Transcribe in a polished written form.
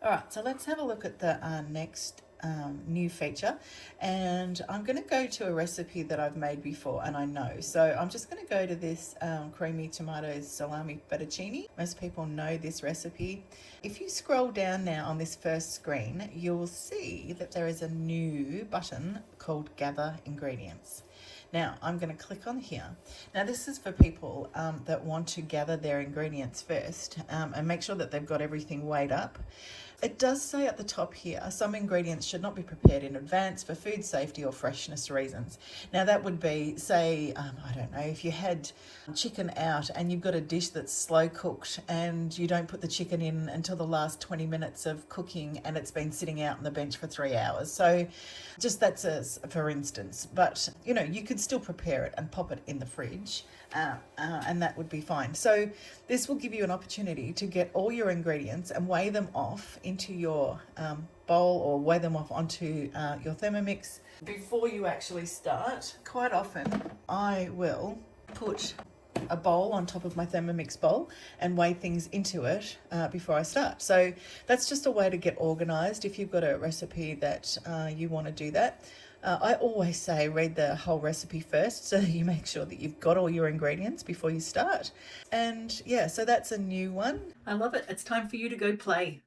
All right, so let's have a look at the next new feature, and I'm going to go to a recipe that I've made before and I know. So I'm just going to go to this creamy tomatoes salami fettuccine. Most people know this recipe. If you scroll down now on this first screen, you'll see that there is a new button called Gather Ingredients. Now I'm going to click on here. Now this is for people that want to gather their ingredients first and make sure that they've got everything weighed up. It does say at the top here, some ingredients should not be prepared in advance for food safety or freshness reasons. Now that would be, say, I don't know, if you had chicken out and you've got a dish that's slow cooked and you don't put the chicken in until the last 20 minutes of cooking and it's been sitting out on the bench for 3 hours. So just that's as for instance, but you know, you could still prepare it and pop it in the fridge and that would be fine. So this will give you an opportunity to get all your ingredients and weigh them off into your bowl, or weigh them off onto your Thermomix before you actually start. Quite often I will put a bowl on top of my Thermomix bowl and weigh things into it before I start. So that's just a way to get organized if you've got a recipe that you want to do that. I always say read the whole recipe first so you make sure that you've got all your ingredients before you start. And yeah, so that's a new one. I love it. It's time for you to go play.